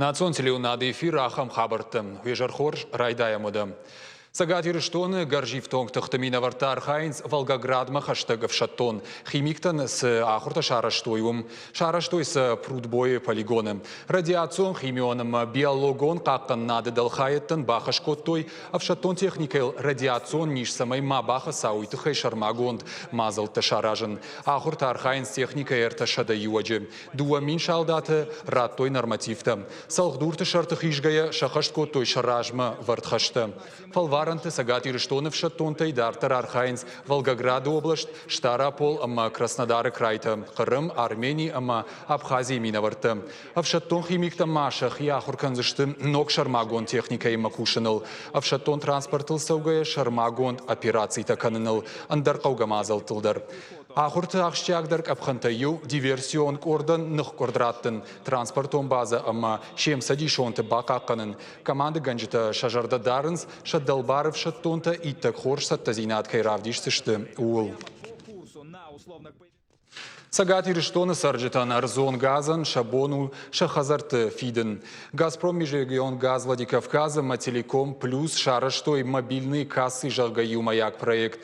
Национ телеунады эфир ахам хабарттым. Вежархор райдаямыды. Сагат ирыштоны гаржифтонг тахтамина вартар хайнц Волгоградма хаштагов шаттон. Химиктан с ахурта шараштойум. Шараштой с прудбой полигоны. Радиацион химионом биологон какан нады далхайттан бахашкоттой. А в шаттон техникел радиацион ниш самай ма баха сауитыхай шармагонд мазал ташаражен. Ахурта архайнц техника эрта шада юаджи. Дуа мин шалдаты раттой нормативта. Салхдурты шартых ишгая шахашкоттой шаражма вартхашта. Варанты сагат ирыштоны в шаттонтай дартар архайнц Волгограда область, Штарапол ама Краснодары крайта, Крым, Армении ама Абхазии минаварта. А в шаттон химикта машах яхурканзышты ног шармагон техника и макушинал. А в шаттон транспортыл саугая шармагон операций таканынал. Андаркаугамазал тылдар. Ахурты ахштягдарк абхантаю диверсион кордан нөх кордраттын транспортон база ама шем садишонты бакакканын. Команда ганжита шажарда дарынс шаддалбаров шаттонта и так хорш саттазинат кайравдишсышты уул. Сагат ирыштоны сарджитан арзон газан шабону шахазарты фиден. Газпром межрегион газ Владикавказа Мателеком плюс шараштой мобильный кассы жалгаю маяк проект.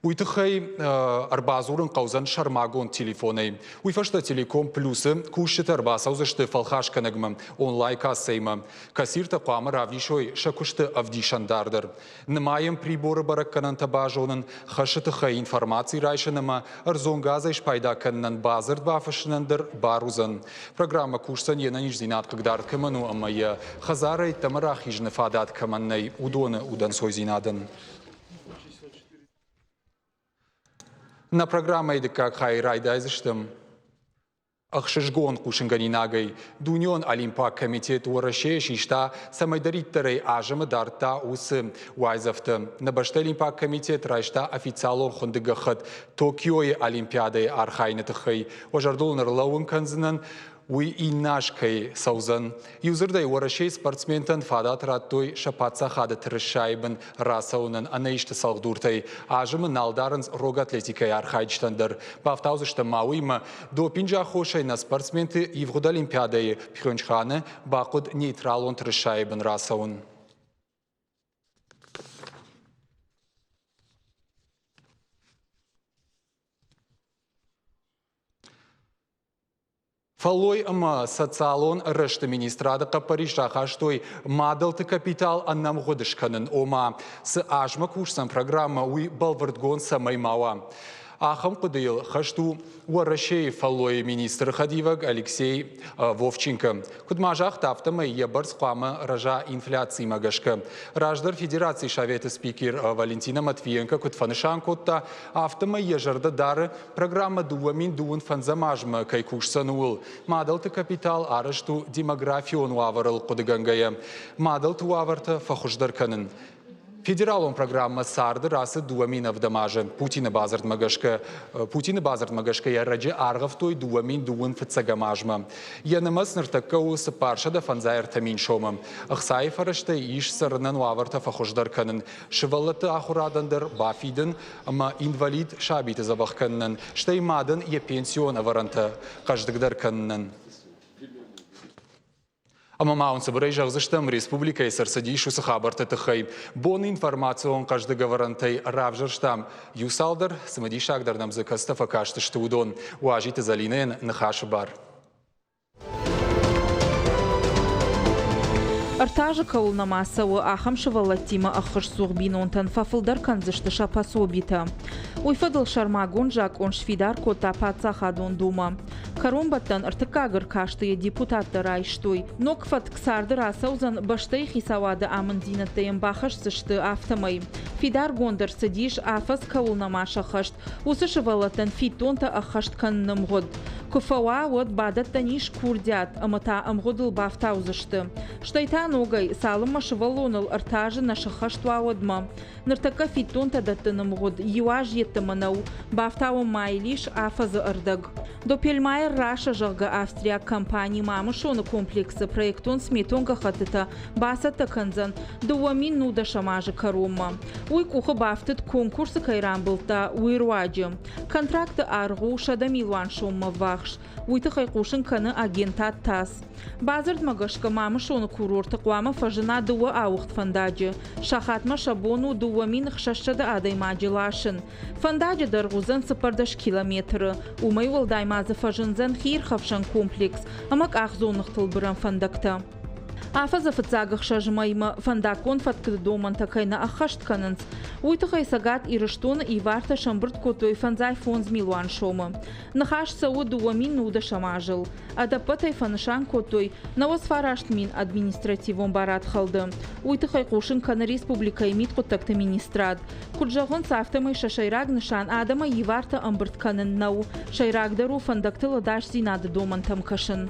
Уйтыхай арбазурын қаузан шармагон телефоны. Уйфашта телеком плюсы кушет арбасаузышты фалхашканагмы онлайн кассеймы. Кассирта қамы равдишой шакушты авдишандардыр. Нымайым приборы баракканан табажонын хашытыхай информации райшанымы арзон газа пайда каннан базыр бафышынандыр барузан. Программа кушсан енаниш зинат кагдар кымыну амая хазарай тамарах ижны фадат каманнай удоны удан сой зинадын. На программе как хайрайдайзыштым. Ахшишгон кушинганинагай. Дунион Олимпак комитет урашеш ишта самайдариттерей ажамы дарта усы уайзавты. На башта Олимпак комитет райшта официалон хондыгахат Токиои Олимпиадой архайнытыхай. Ожардул нарлауын канзынан уй инашкай саузан. Юзырдай урашей спортсментан фадат раттой шапатса хады тырышайбын расаунан анайшты салгдуртай. Ажымы налдарынс рог атлетикай архайчтандар. Бафтаузышта мауима до пинджа хошай на спортсменты и в год Олимпиадой Пхёнчханы бақуд нейтралон тырышайбын расаун. Фалой ама социалон рышты министрада капаришта хаштой мадалты капитал аннам годышканын ома с ажма кушсан программа уй балвардгон самай мава. Ахам кудыл хашту уарашей фалой министр Хадиваг Алексей Вовченко. Кудмажах тафтамай ебарс қамы ража инфляции магашка. Раждар Федерации Шаветы спикер Валентина Матвиенко кудфанышан котта автомай ежарда дары программа дуамин дуун фанзамажма кайкушсан уыл. Мадалты капитал арашту демографион уаварыл кудыгангая. Мадалты уаварта фахуждар канын. Федералон программа сарды расы дуаминов дамажы. Путина базард магашка я раджи аргавтой дуамин дуун фыцагамажма. Янымас ныртаккау сыпаршада фанзайр тамин шомам. Ахсай фарашта иш сарнан уаварта фахуждар канын. Шываллаты ахурадандыр бафидын, ама инвалид шабиты забах каннын. Штай мадын е пенсиона варанта каждыгдар каннын. Амамаун собрай жағзыштым республика и сарсадишу сахабарта тахай. Бон информацион каждый говорантай равжарштам. Юсалдар самадишагдар нам закаста факашты штудон. Уажите залинен нахашабар. Артажы каулнамасауы ахам шывалаттима ахыш суғбинонтан фафылдар канзышты шапасобита. Уйфадыл шармагон жак он швидар кота пацахадон дума. Каромбаттан артыкагыр каштые депутаттар айштой. Нокфат ксарды расаузан баштай хисавады амын динаттайын бахаш сышты автомай. Фидар гондар садиш афас каулнамаша хашт. Усы шывалаттан фитонта ахашт канным год. Куфауа вот бадаттаниш курдят, амата амгодыл бафтаузышты. Штайтан огай салым машывалоныл артажы нашахаштуауадма. Ныртака фитонта даттыным год. Юаж еттыманау. Бафтауы майлиш афазы ырдаг. Допельмайр раша жағы Австрия компании мамышоны комплексы проектон сметонга хатыта басата канзан. Дуамин нуда шамажы карома. Уй кухы бафтыт конкурсы кайран былта уйруаджы. Контракты аргу шада милуан шомма вах. ахш. Уйтыхай кушын каны агентат тас. Базард магашка мамышоны курорты куама фажына дуа ауқт фандаджы. Шахатма шабону дуа мин хшашчады адаймаджы лашын. Фандаджы даргузан сыпардаш километры. Умай волдаймазы фажынзан хир хавшан комплекс. Амак ахзонық тылбыран фандакта. Афаза фацагах шажмайма фандакон фаткы доман такайна ахашт кананц. Уйтыхай сагат ирыштон и варта шамбырт котой фанзай фонз милуан шома. Нахаш сау дуамин нуда шамажыл. Адапатай фанышан котой навоз фарашт мин административон барат халды. Уйтыхай кушын кана республика имит коттакты министрад. Куджагон сафтамай шашайраг нышан адама и варта амбырт канан нау. Шайрагдару фандакты ладаш зинады доман тамкашын.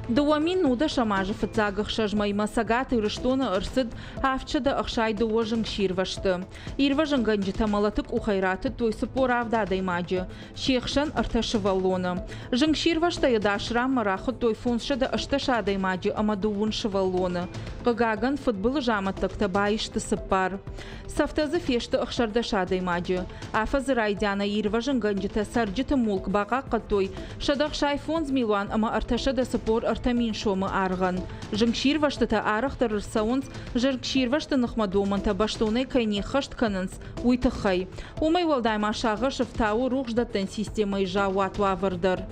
Дуамин нуда шамажы фацагах шажмайма сагат ирыштоны ырсыд авчада ахшай дуа жыңширвашты. Ирважын ганджита малатык ухайраты тойсы поравда даймаджы. Шехшан арташы валлоны. Жыңширвашта ядашрам марахы той фоншада ашташа даймаджы ама дуун шываллоны. Гагаган футбол жаматтакта байышты сыппар. Сафтазы фешты ахшардаша даймаджы. Афазы райдяна ирважын ганджита сарджита мулк баға қатой. Шадах шай фонз милуан ама арташада сыпор артамин шомы арған. Жыңширваштыта арықтар ырсауынс, жыркширвашты нықмадоманта баштоны кайне хашт канынс, уйтықай. Умай валдайма шағы шыфтауы рухждаттан системай жауату авырдар.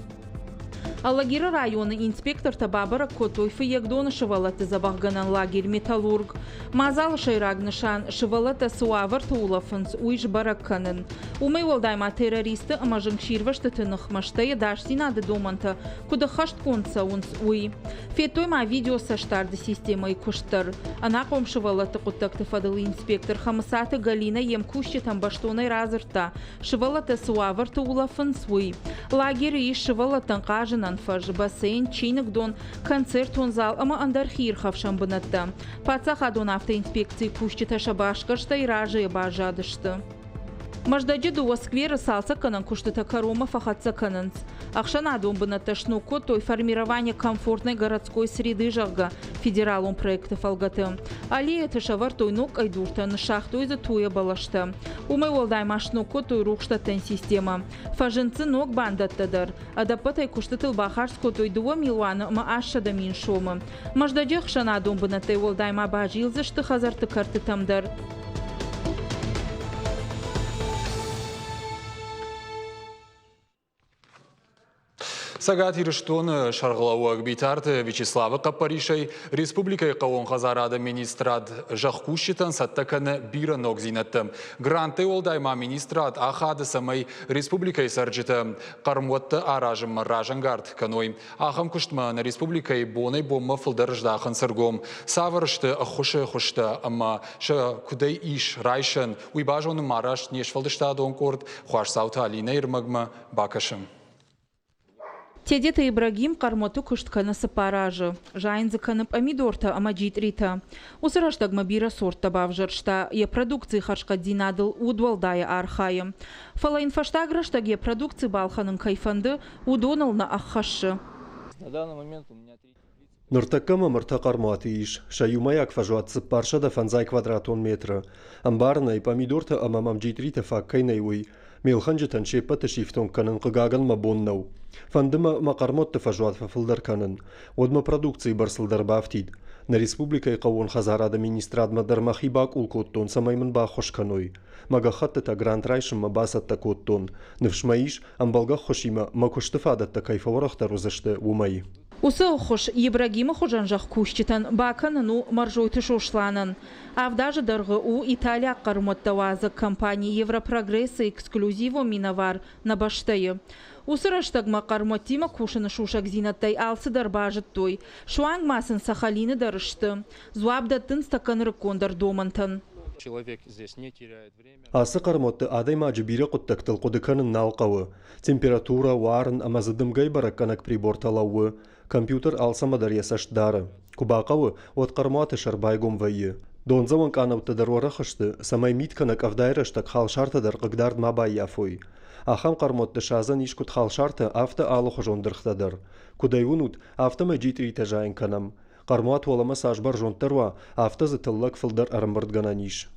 Аллагира районы инспектор табабара котойфы ягдоны шывалаты забахганан лагерь металлург. Мазал шайраг нышан шывалата суавар тулафынс уйж баракканын. Умай валдайма террористы ама жыңширвашты тынықмашты едаш синады доманта, куда хашт конца унс уй. Фетойма видео саштарды системой куштар. Анақом шывалаты куттакты фадылы инспектор хамысаты Галина емкущи там баштонай разырта. Шывалата суавар тулафынс уй. Лагерь и шывалатын кажынан фаж бассейн, чиник дон, концерт он зал, ама андархир хавшан бынатта. Пацах адон автоинспекции пущита шабашкашта и ражи бажадышты. Маждаджи дуа сквера салса канан куштата карома фахатса кананц. Ахшан адон бынатта шнуко той формирование комфортной городской среды жага федералом проектов алгаты. Али это шавар той ног айдурта на шахту из-за туя балашта. Умай волдай машнуко той рухштатен система. Фажинцы ног бандаттадар. Адапатай куштатыл бахарско той дуа милуана ма ашада мин шома. Маждаджи ахшан адон бынаттай волдай ма бажил за что хазарты карты тамдар. Сагат ирыштон шарғылауы бейтарты Вячеславы Қапаришай Республикай қауын қазарады министрад жаққушитан саттаканы бира ног зинатты. Гранты олдайма министрад ахады самай Республикай сарджиты қармуатты аражым ражангард каной. Ахам күштма на Республикай бонай бомма фылдарыждақын сыргом. Савырышты хушты ама шы кудай иш райшын уйбажоны мараш нешфалдышта донкорд хуаш саута алина ирмагма бакашым. Тедета Ибрагим кармоту куштканы сыпаражы. Жайынзы каны помидорта амаджит рита. Усыраштагма бира сорт табавжыршта. Е продукции харшка динадыл удвалдая архайым. Фала инфаштаграштаге продукции балханын кайфанды удонал на аххашы. На данный момент у меня 3... Нұртаккама мұрта қармуаты иш. Шаюмаяк фажуатсы паршада фанзай квадратон метра. Амбарна и помидорта амамам джитрита факкайнай уй. Мелханжитан шеппаты шифтон канын қығаган ма боннау. Фандыма мақармотты фажуат фафылдар канын. Одма продукции барсылдар бафтид. На республикай қауын хазарада министрадма дармахибак улкоттон самаймын ба хошканой. Мага хаттыта грант райшым ма басатта коттон. Нывшмаиш амбалга хошима ма куштыфадатта кайфаворахтар узашты умаи. Усы хош Ибрагима хожанжақ кушчитан баканыну маржойты шошланын. Авдажы дырғы у Италия қармоттавазы компании Европрогресса эксклюзиво миновар на баштайы. Усыраштагма қармоттима кушаны шушак зинаттай алсыдар бажыт той. Шуанг масын Сахалины дарышты. Зуабдаттын стаканыры кондар домантын. Человек здесь не теряет время. Асы қармотты адайма джибире құттактыл қудыканын налқауы. Температура, варын, амазыдымгай баракканак прибор талауы. Компьютер алсамадар ясаштдары. Кубақауы от қармуаты шарбайгом вайы. Донзаван канавты даруарахышты, самай митканак авдайраштак халшартадар қыгдард мабай яфой. Ахам қармотты шазан ишкут халшарты авто алуқы жондырқтадар. Кудайунут автома джитри тажайын канам. Қармуат олама сажбар жонтарва авто зытыллак фылдар арымбырдгананиш.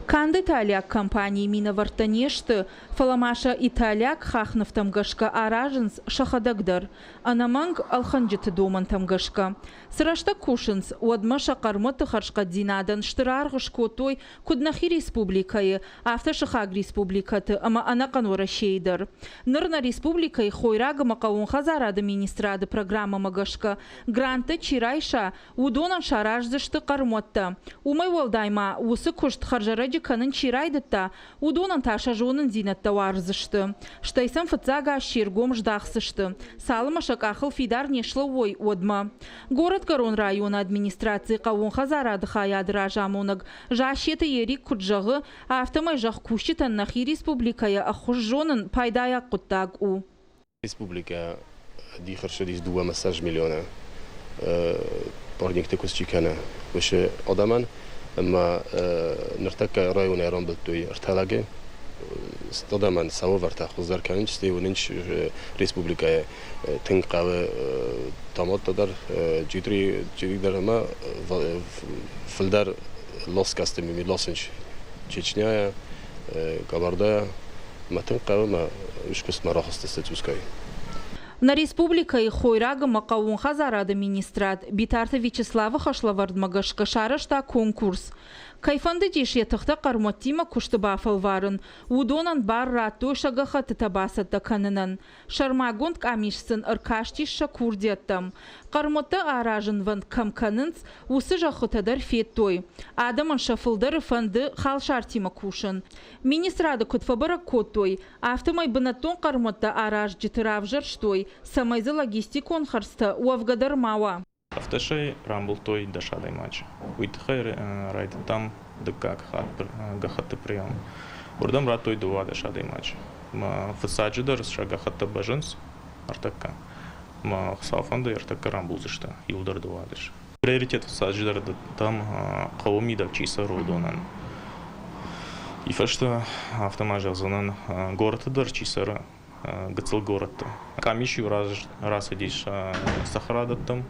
Канды Италияк компании мина вартанешты, фаламаша Италияк хахнов тамгашка араженс шахадагдар, анаманг алханджиты доман тамгашка. Сырашта кушенс, уадмаша кармоты харшка динадан, штыраргыш котой, куднахи республикае, автошахаг республикаты, ама анаканора шейдар. Нырна республикае хойрага макаун хазарады министрады программа магашка, гранты чирайша, удонан шараждышты кармотта. Умай волдайма, усы кушт харжараджи канын чирайдытта, удонан таша жонын зинатта варзышты. Штайсан фыцага шергом ждахсышты. Салымашак ахыл фидар нешлы ой одма. Город Гарон района администрации қауын хазарады хаяды ражамоныг. Жашеті ерик күджағы автомай жақ күшітін нахи республикая ахуш жонын пайдая құттаг у. Республика дихаршы диз 2 миллиона парникті көсчикені ваше адаман, amma nırtaka rayon eran biltoy irtalage stadaman savarta xuzar kanç stevenç respublikaya tinqağı tamatdar cidri ama fildar loskastem mi losınç Çeçnyaya Kabardaya matinqağı ma üç kısma rahatsız tuskay. На республика и хойрага макаун хазар администрат битарты Вячеслава Хашлавардмагашка шарашта конкурс. Кайфанды дешья тахта кармотима куштыбафал варын. Удонан бар рату шагаха тытабасатта канынан. Шармагонд камишсын ыркаштиша курдеттам. Кармотта аражын ван камканынц усы жахытадар феттой. Адаман шафылдары фанды халшартима кушын. Министрады кутфабара коттой. Автомай бынатон кармотта араж житыравжар штой. Самайзы логистикон харста уавгадар мава. Автошей рамбл той дашадай матч. Уитхай райд там дыкак гахаты прием. Урдам рад той дува дашадай матч. Ма фасаджидар шагахата баженс артака. Ма хсафанда артака рамбл зашта юлдар дувадыш. Приоритет фасаджидар там кавомида чиса родонан. И фашта автомажа занан город чисара. Гацел город. Камищу раз идешь сахарадаттам,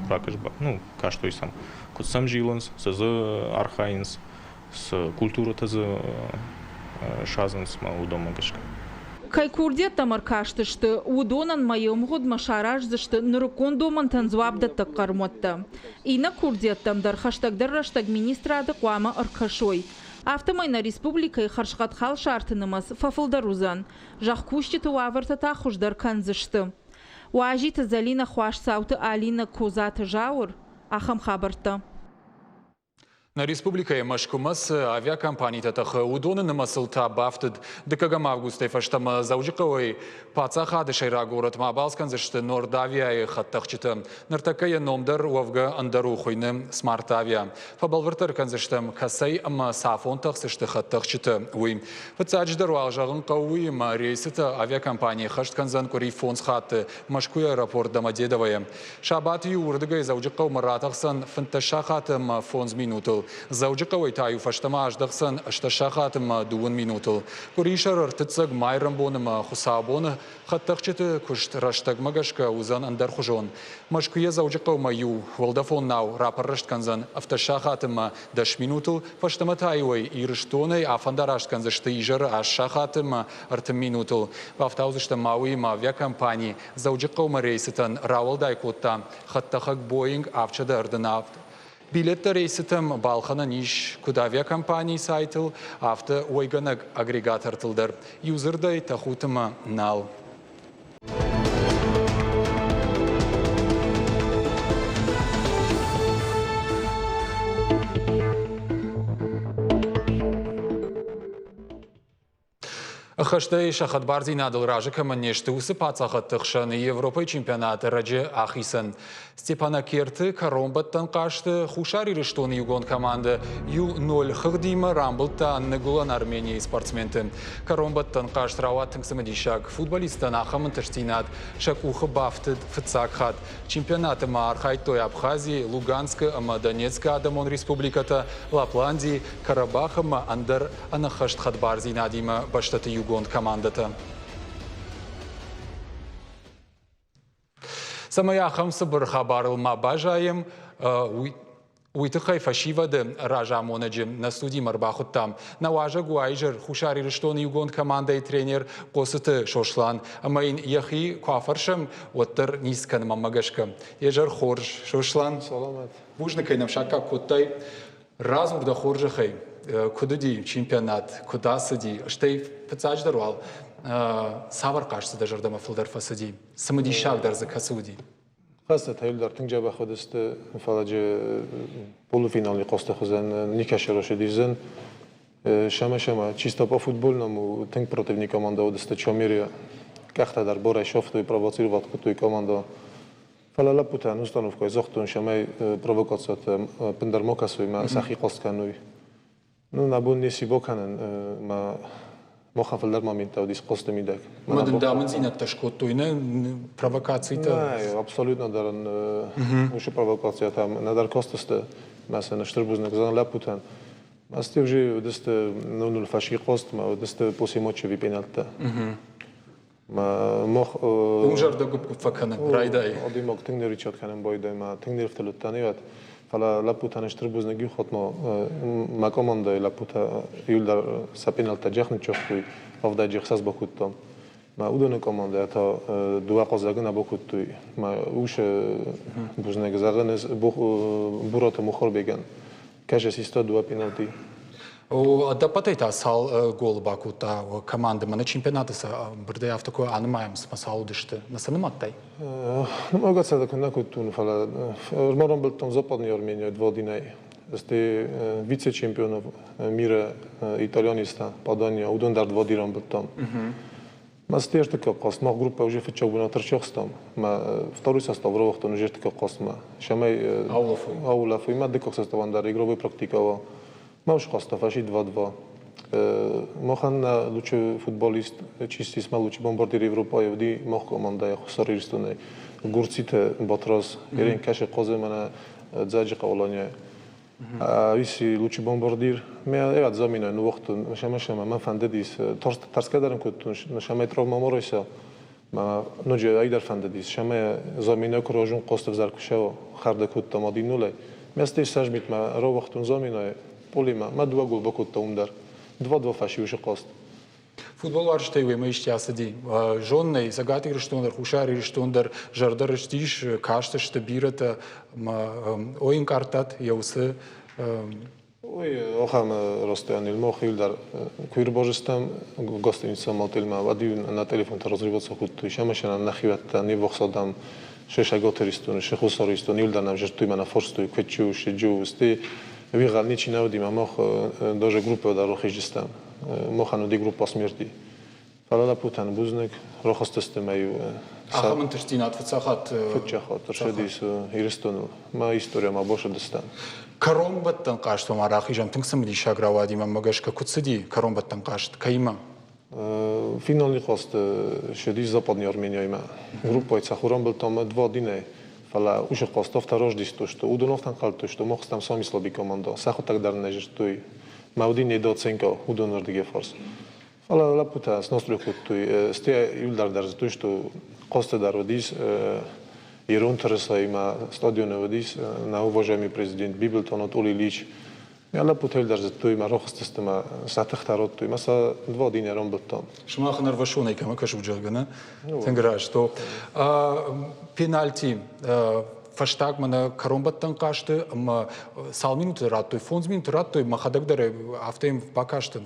ракашба. Ну, каждый сам. Кот сам жиланс, с архаинс, с культура тазы шазанс ма удома гашка. Кай курдет тамар каштышты, удонан майым год машараждышты, нырыкон доман танзвабда таккармотта. И на курдеттам дар хаштагдар раштаг министрады куама аркашой. Автомайна республика и харшхат хал шартынымыз фафылдарузан. Жақ кушчеті уавырты тахушдар канзышты. Уажиты залина хуаш сауты алина козаты жауыр, ахам хабарты. На республикае машкумас авиакомпанията тахы удоны намасылта бафтыд декагам августе фаштама заужиқауай пацаха дешайра город мабалскан зашты Нордавия хаттахчыты нартакая номдар уавга андару хуйны смарт авиа. Фабалвыртар канзаштам касай ама сафонтах сашты хаттахчыты уй. Пацадждар уалжағын қауы ма рейсыты авиакомпания хашт канзан кори фонс хатты машкуя аэропорт Домодедовая. Шабаты юрдыгай заужиқау маратахсан фанташа хатым фонс минутыл. Заужиқауай таю фаштама аждақсан ашташахатым 2 минутыл. Куришар артыцаг майрамбоным хусабоны хаттақчыты күшт раштаг магашка узан андар хужон. Машкуя заужиқау маю волдафон нау рапаррашт канзан автошахатым 10 минутыл. Фаштама таюай ирыштонай афандарашт канзашты ижар ашахатым артым минутыл. Вафтаузышты мауи авиакомпании заужиқау марейсытан равалдай котта хаттақак Боинг авчада ардынавт. Билетті рейсітім балқана ниш күд авиакомпании сайтыл авто ойганаг агрегатор тылдар. Юзырдай тахутыма нал. Хаштай шахат барзи надал ражика манешты усы пацахат тахшаны Европа чемпионаты раджи ахисан. Степана Керты Каромбаттан кашты хушари рештоны югон команды Ю-0 хыгдима рамбылта аннегулан Армении спортсменты. Каромбаттан кашт раваттың самадишак футболистан ахамын таштинат шакухы бафтыд фыцакхат. Чемпионаты маархайт той Абхазии, Луганска, ама Донецка адамон республиката, Лапландии, Карабахама андар анахашт хат барзи надима баштаты югон командата. Самая хамсы бір хабарылма бажайым ويتخي فشيفة راجع مونجم نستودي مرباخد تام نواجه جوايجر خوشاري رشتوني يقون كمان داي ترينير قوسته شوشلان أما إن يخي كافرشم وتر نيس كان ممجشكم يجر خورج شوشلان سلامت بوجنا كينا مشاكا كوتاي رازم ده خورج خي كوددي چمپيونات كوداسدي اشتي فتاج دروال ساور قاش دجر دم فلدر فسدي سمدي شاك در زكسودي خاصة هيل در تنجا بخودست فلاج полуфинали قصد خزن نيكاش روش ديزن شما чисто по футбольному тенг противник команда одесте Чомирия кахта дар бора шофту и провоцировал куту команда фалала путан установкой зохтун шамай провокацията пендер мокасуй ма сахи қосткануй ну набун неси боканен ма مخافل ما من توديس قصد ميدك. ما دندامن زينة تشكوت توينه провокации تا. نه absolutно دارن وش провокация там ندار قصدست مثلا شتربوزنك زن لابوتن. ماستی وجی دست نونول فاشی قصد ما دست پوسی موچه وی پنالتا. ما مخ. اونجا دکوب فکنن رایدای. آدی ماک تنگ ریچات کنن بایده ما تنگ رفتلت تانیات. فلا لابوتان شتربوزنگی خود ما команда لابوتا یولدار سپینالتا جخن چوختی افدا جخساز بکوتم ما اودن команда تا دو قازگن بکوتی ما اوش بوزنگ زغن برات مخور بگن کاش سیستا دو پنالتی O da pateiktā sal golubāku tā komanda mana čempionāta brdē автоко анмаемс масал диште на саниматтай. Ну могу сказать, что на кутун фала. Рмором был там западный Армения 2 дней. Este вице-чемпионов мира итальяниста Падания удон дар 2 дирам был там. Масти аж така қос, мах группа уже фичок бuna трчохстам. Ма второй состав ровохтон уже така қосма. Шамай Аулафу има дека составан дар игровой практикава. Мауш қоста фаши 2-2. Мохан лучший футболист, чисти сма лучший бомбардир Европа евди мох команда хусариристуне. Гурците Батрос, ерен каше қозе мана дзаджи қавлания. Виси лучший бомбардир. Ме еват заминой ну вақту шама ман фандедис тарска дарам кутун шама травма моройса. Ма ноджи айдар фандедис шама заминой куражун қоста взаркушао харда кутта мадинуле. Месте сажмит ма ро вақтун заминой Полима, ма 2 гол бакутта умдар. 2-2 фаши уже кост. Футбол арштай уй ма ишти асади. Жонный загати риштундер, хушари риштундер, жардар риштиш, кашта шта бирата, ойын картат, яусы. Ой, охам расстояние мох илдар. Куир божестам гостиница мотельма, вади на телефон-то разрываться хутту. Шамашана нахиватта, не вохсадам. Шешаготеристун, шехусаристун, илдар нам жертуй мана форстуй, квечу, шеджу, сти. Вигал ничи наудим, а мох даже группа да рохижистам. Мохану ди группа смерти. Фалала путан бузник, рохостестемаю. Ахамын тыштинат фыцахат. Фытчахат, тыршедис иристону. Ма история ма боша дестан. Каромбаттан қашт ма рахижам тыңсымди шагравади ма магашка куцыди каромбаттан қашт кайма. Финалный хост шедис западный Армения има. Группа цахурам был там 2 дни. Фала уже костов второждись то, что удоновтан калто, что мог там сами слаби команда. Сахо так дар не жертуй. Маудин не доценка удонор диге форс. Фала лапута с нострых хуттуй. Сте юлдар дар то, что косты дар водис Ирон Тереса има стадион водис на уважаемый президент Библтон от Оли Лич. Я лапута юлдар то има рохостестема сатахтарот то има са 2 дни ром был там. Шмахнер вашуной кама кашу джагана. Тенграш что пенальти фаштаг мана каромбаттан кашты ама сал минуты раттой фонз минуты раттой махадагдаре автоем бакаштын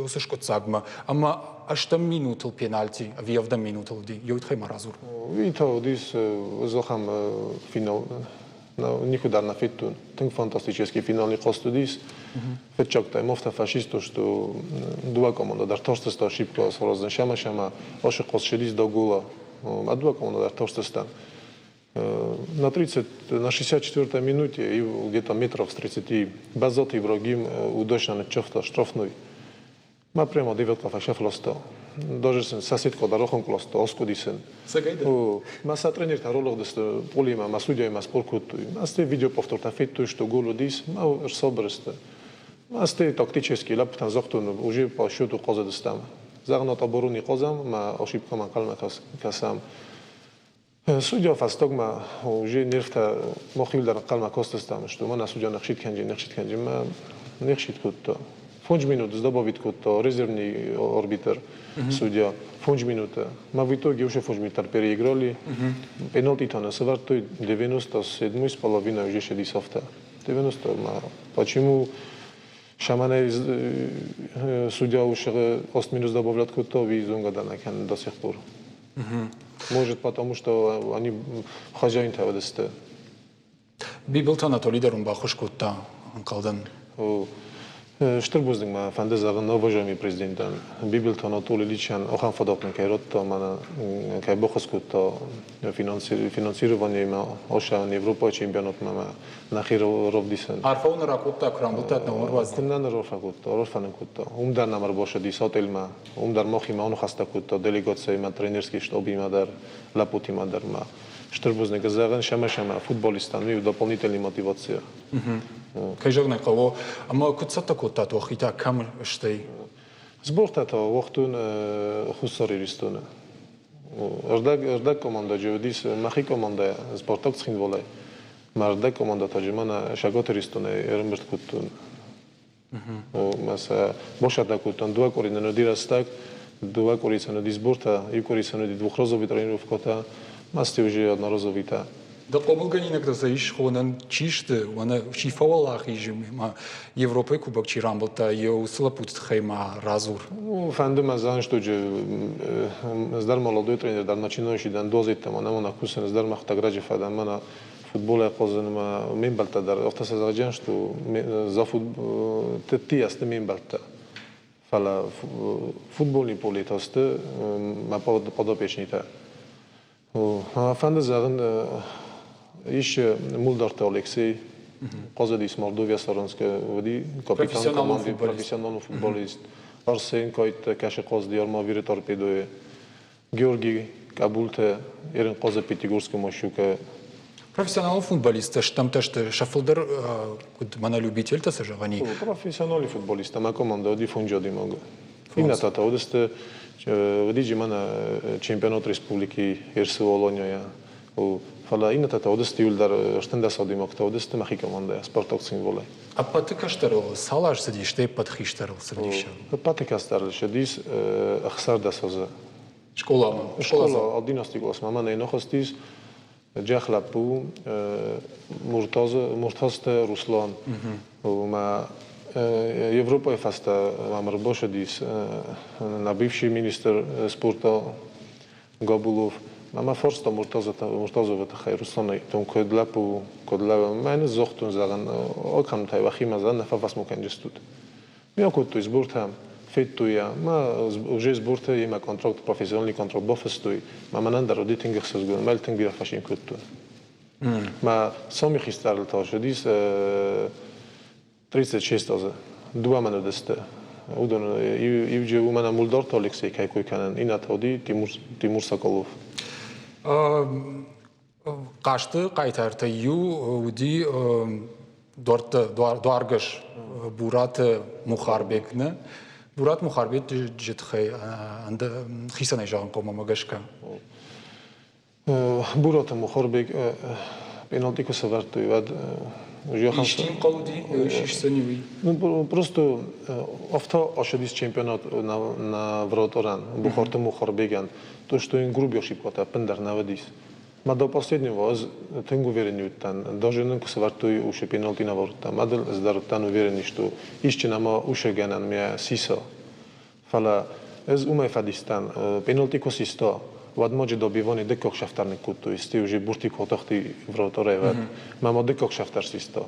усышкотсагма ама аштам минутыл пенальти виявдам минутыл ди йойтхай маразур вито дис зохам финал никуда на фитун тинг фантастический финальный костудис фетчок тай мофта фашисто что 2 команда дар торстеста ошибка сразу шама оше косшелис до гола а 2 команда дар торстеста на 64-й минуте и где-то метров с 30 базот и врагим удачно на чофта штрафной. Ма прямо девятка фаша флоста. Даже соседка дорохон клоста оскудисен. Ма са тренер таролог дес полима ма судья ма споркуту. Ма сте видео повтор та фету что голу дис ма собресте. Ма сте тактически лаптан зохтун уже по счету qozadistam. Загнат обороны qozam ма ошибка ма калма касам. Судья фастогма уже нерфта мохилдар қалма костастам, что мана судья нахшит канджи, ма нахшит кутто. Фонж минут сдобовит кутто, резервный арбитр судья. Фонж минута. Ма в итоге уже фонж минут переиграли. Пенальти то на свартой 97,5 уже шеди софта. 90. Ма почему Шамане судья уже 8 минут добавляет кутто, визунга данакен до сих пор. Может, потому что они хозяин того деста. Бибилтана то лидером бахушкутта анкалдан. Штрбуздинг ма фандезаган уважаемый президент. Бибилтана то лиличан охан фадокн кайротто мана кай бахускутто финансирование ма ошан Европа чемпионат ма нахир ровдисен. Арфаун ракутта крамбултат на урваз. Куннан рофакутто, рофанен кутто. Умдар намар боша дис отель ма, умдар мохи ма ону хаста кутто, делегация ма тренерский штаб има дар, лапути ма дар ма. Штрбуздинг заган шама футболистан ми дополнительная мотивация. Кайжогна кого, ама кутсата кутта то хита кам штей. Сборта то вахтун хусари ристона. Рдак команда джевдис махи команда Спартак цхин волай. Мардак команда таджимана шагот ристона ермберт кутун. Маса бошата кутун дуа коринено дирастак, дуа корицано дисборта, и корицано ди двухразовый тренировката, масти уже одноразовита. Да помогани иногда заиш хонан чишты, вона шифовала хижим, ма Европы кубок чирамбалта, еу слапут хайма разур. Фандум азан что же здар молодой тренер, дар начинающий дан дозит там, она мона кусен здар махтаграджев адам, мана футбола qozan ma menbalta dar o'rtasi zajan что за футбол ты ясты менbalta. Фала футбольный поле тосты ма подопечнита. Фанда заган еще Мулдарта Алексей, Козадис Мордовия Саранская, води капитан команды, профессиональный футболист. Арсен Кайт Каши Козди Армавире Торпедое, Георгий Кабулте, Ерен Коза Пятигорская Машука. Профессиональный футболист, там то что Шаффлдер, мана любитель, то сажа вани. Профессиональный футболист, а команда оди фунджоди мога. Именно тата, одесте води мана чемпионат республики Ерсу Олония. Фала именно тата одесте юлдар штендас оди мога, одесте махи команда, Спартак цин волей. А патыкаштарыл, салаш сидишь, ты подхиштарыл сидишь. Патыкастарыл, шедис ахсар дасоза. Школа. Школа, 11 класс, мама не нохостис. Джахлапу, Муртазте, Руслан. Ма Европа фаста мамар бошадис, на бывший министр спорта Габулов. Мама форста Муртазова тахай Руслан. Том кодлапу, мен зохтун заган, окам тай вахима заган, нафафас муканджестут. Мякут изборта. Фейтуя, ма уже сборта има контракт, профессиональный контракт, бофестуй, ма мананда родитингер созгон, малтинг бира фашин кутту. Ма сами хистарл тоже, дис 36 таза, два мана десте. Удон, ивже у мана Мулдарта Алексей кайкой канан, ина тоди Тимур Соколов. Кашты кайтарты ю уди дуаргаш Бурат Мухарбекне. Бурат Мухарбек житхай анда хисанай жаган кома магашка. Бурат Мухарбек пенальти косавартуй вад жихан. Иштим қалуди шишсаневи. Ну просто авто ашадис чемпионат на вратаран Бухарта Мухарбеган. То что им грубо ошибка, пендар навадис. Ма до последнего аз тем уверен там, даже не косвартуй уж пенальти на ворота. Мадл здарутан уверен, что еще нама уж ганан меня сиса. Фала аз умай фадистан пенальти косисто. Вадмоджи добивани декок шафтарник куту, исти уже бурти котахти вратареват. Мама декок шафтар систо.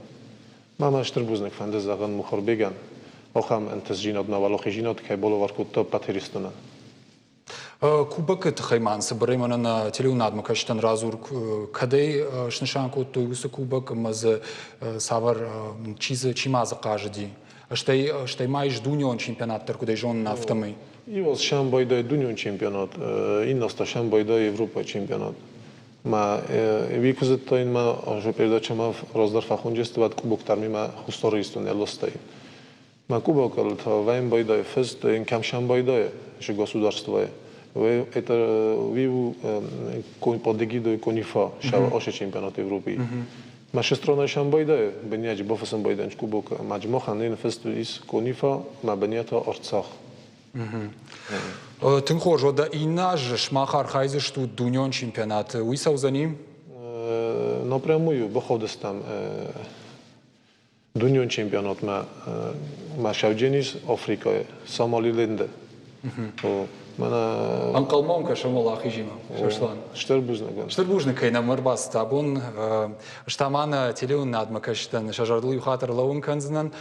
Мама штрбузник фандезаган Мухарбеган. Охам ентезжинот на валохижинот кай боловар куту патеристона. Кубок это хайман собираемый на телеунадма качтан разур кадей шнешанку туйгусы кубок маз савар чиза чимаза кажди. Штай маешь дунион чемпионат куда жон нафтамы. И вот шамбайда дунион чемпионат, иннаста шамбайда Европа чемпионат. Ма викузет тайн ма уже передача ма раздар фахунжествовать кубок тарми ма хустористун элостай. Ма кубок это вайн байда фест ин кам шамбайда еще государство. Это виву под эгидой Конифа, шава още чемпионат Европы. Машестрона шамбайда, беньяч бофасен байдан кубок, маджмоха нин фестивис Конифа, ма беньята Арцах. Тын хожо да инаж шмахар хайзе что дуньон чемпионат. Уй саузаним? Напрямую выходит там дуньон чемпионат ма шавдженис Африка, Сомалиленда. Анкалмонка шамалахи жима. Шашлан. Штербужнаган. Штербужника на марбас табун штамана телеун надмакаштан шажардул юхатар лаун канзнан.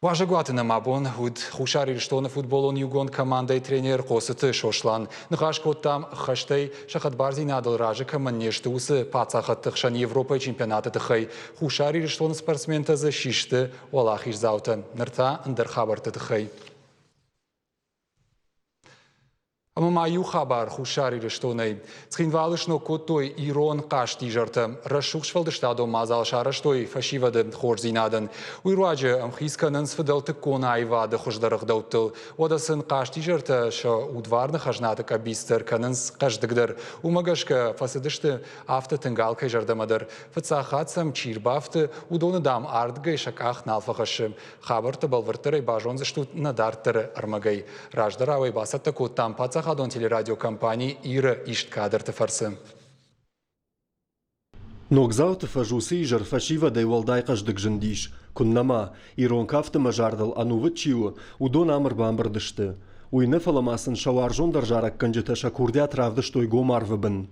Важа гуатына мабон худ хушари что на футболон югон командой тренер Косыты Шошлан. Нхашко там хаштай шахат барзи надал ража команнешты усы пацахат шан Европа чемпионата тхай. Хушари что на спортсмента за шишты валахиш заута. Нерта андер хабарта тхай. Ама ю хабар хушари рештонай. Цхинвалышно котой Ирон кашти жарта. Рашухшвалды штадо мазал шараштой фашивады хорзинадын. Уйруаджа амхисканын сфидалты кона айвады хождарых даутыл. Одасын кашти жарта ша удварны хажнаты кабистер канынс кашдыгдар. Умагашка фасыдышты авты тынгалкай жардамадар. Фацахатсам чирбафты удоны дам ардгай шаках налфахашы. Хабарты балвыртырай бажонзы штут надартыры армагай. Раждаравай басатта коттам пацах Хадон телерадиокомпании Ира Ишткадр Тефарсы. Нокзауты фажусы жар фашива да walдай каждык жындиш. Куннама Ирон кафты мажардал анувы чиу удон амыр бамбырдышты. Уйны фаламасын шаваржон даржарак канжыта шакурди атравды штой гомарвыбын.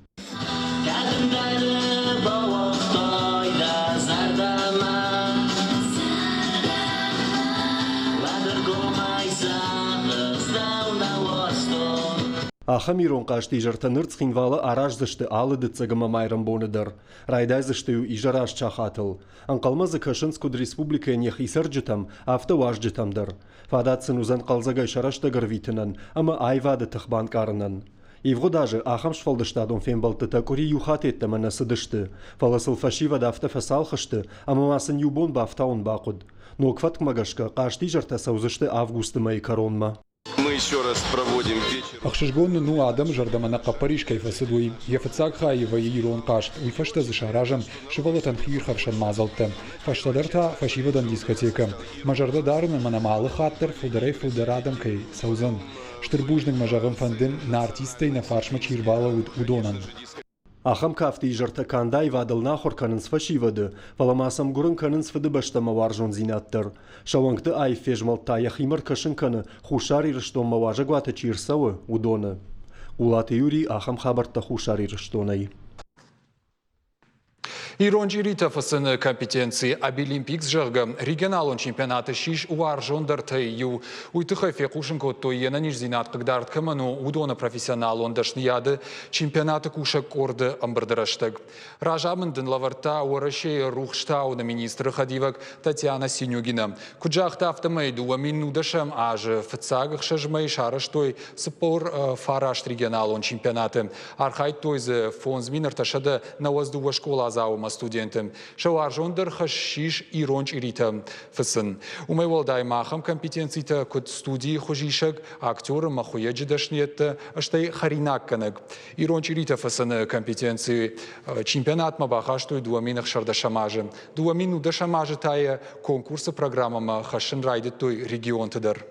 Ахам Ирон кашти жарта нырцхинвалы араждышты алыды цыгыма майрым боныдыр. Райдайзыштыю и жараш чахатыл. Анкалмазы Кашынскуд республика нех исырджытам, авто важджытамдыр. Фадатсын узан қалзагай шараштыгыр витінін, ама айвады тықбан карынын. Ивго даже ахам шфалдыштадон фембалтыта кури юхат етті мана сыдышты. Фаласыл фашива дафта фасалхышты, ама масын юбон бафтаун бақуд. Но кватк магашка кашти жарта саузышты августы май коронма. Мы еще раз проводим вечер. Ахшишгон ну адам жардамана капариш кайфасыдуи. Ефацак хаева Ирон кашт. Уйфашта зашаражам шивалатан хир хавшан мазалтем. Фаштадарта фашивадан дискотека. Мажарда дарна манамалы хаттер фулдарадам кай саузан. Штырбужник мажагам фандин на артисты на фаршма чирбала удонан. Ахам кафти жарта кандай вадыл нахор канынс фашивады. Фаламасам гурын канынс фыды баштама варжон зинаттыр. Шавангты ай фежмалта яхимар кашын каны хушари рыштон маважа гуата чирсавы удоны. Улаты юри ахам хабарта хушари рыштонай. Иронжирита фасын компетенции Абилимпикс жыргы регионалон чемпионаты шиш уаржондар ю уйтыхай фекушенко тойена нижзинат кыгдарт каману удона профессионал ондашны яды чемпионаты куша корды амбырдыраштык. Ражамындын лаварта уарашей рухштауна министры Хадивак Татьяна Синюгина. Куджахта автомейду минудашам ажы фцагах шажмай шараштой спор фарашт регионалон чемпионаты. Архай тойзы фонзминар ташады на воздуха школа заума студентам. Шаваржондер хашиш Иронч ирита фасын. Умай волдай махам компетенцита код студии хожишак актеры махуеджи дашнетта аштай харинак канак. Иронч ирита фасын компетенции чемпионат мабахаштой дуаминах шардашамажи. Дуамину дашамажи тая конкурса программа хашин райдет той регион тыдар.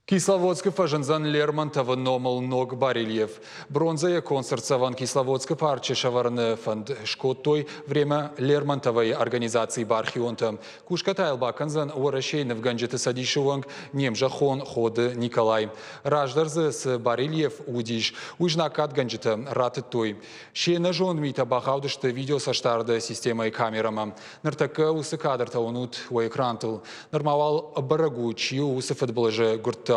Кисловодск фажензан Лермонтова номал ног барельев. Бронзая концертсован Кисловодск парче шаварны фонд шкоттой время Лермонтовой организации бархионта. Кушкатайл баканзан уарашейны в ганджеты садишуванг немжахон ходы Николай. Раждарзы с барельев удиш. Уйжнакат ганджета раты той. Шейна жон мита бахаудышты видео саштарды системой камерама. Нартака усы кадрта онут у экрантыл. Нормавал барагу чью усы футболжы гурта.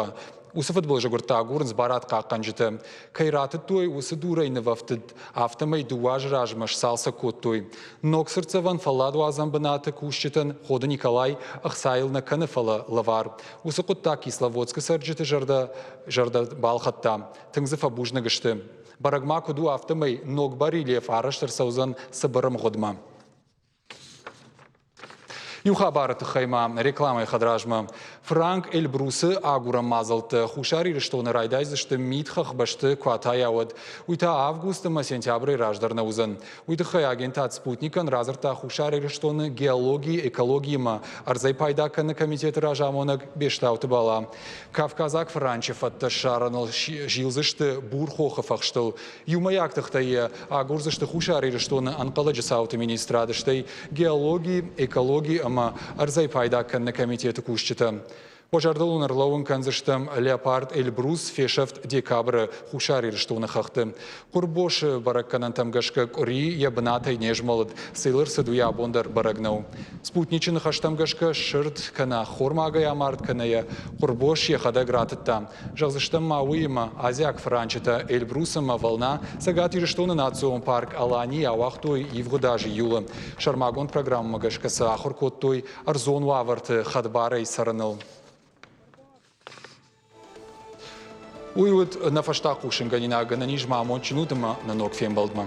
Усыфыт был же гурта гурнс барат каканжите. Кайраты той усы дурайны вафтыд автомай дуаж ражмаш салса кот той. Ноксырцеван фаладу азамбанаты кущитен ходы Николай ахсайл на каныфала лавар. Усы кутта Кисловодск сарджиты жарда балхатта. Тыңзы фабужны гышты. Барагма куду автомай ног барилев араштыр саузан сабарам годма. Юхабарат хайма рекламой хадражма. Франк Эльбрусы агура мазалты. Хушари рештоны райдайзышты митхах башты кватаявад. Уйта августа сентябрь раждарна узын. Уйдыхай агентат спутникан разырта хушари рештоны геологии, экологии ма. Арзай пайдаканы комитеты ражамонак бештауты бала. Кавказак Франчев атты шараныл жилзышты бурхохафахштыл. Юмаяктыхтае агурзышты хушари рештоны анкаладжы сауты министрадыштай геологии, экологии ама арзай пайдаканы комитеты кушчыты. Пожардылун ырлауын канзыштым Леопард Эльбрус фешефт декабры хушари рештоны хахты. Курбош баракканан тамгашка кори ябнатай нежмалыд сыйлырсы дуя бондар барагнау. Спутничын хаштамгашка шырт кана хормага ямард каная курбош ехада гратыттам. Жазыштым мауыйма азиак франчыта Эльбрусыма волна сагати рештоны национ парк алани авахтой ивгудажи юлы. Шармагон программа гашкаса ахуркоттой арзон ваварты хадбарай сараныл. Уйвуд на фаштаку шинганина гананижма амончинутыма на ног фембалдма.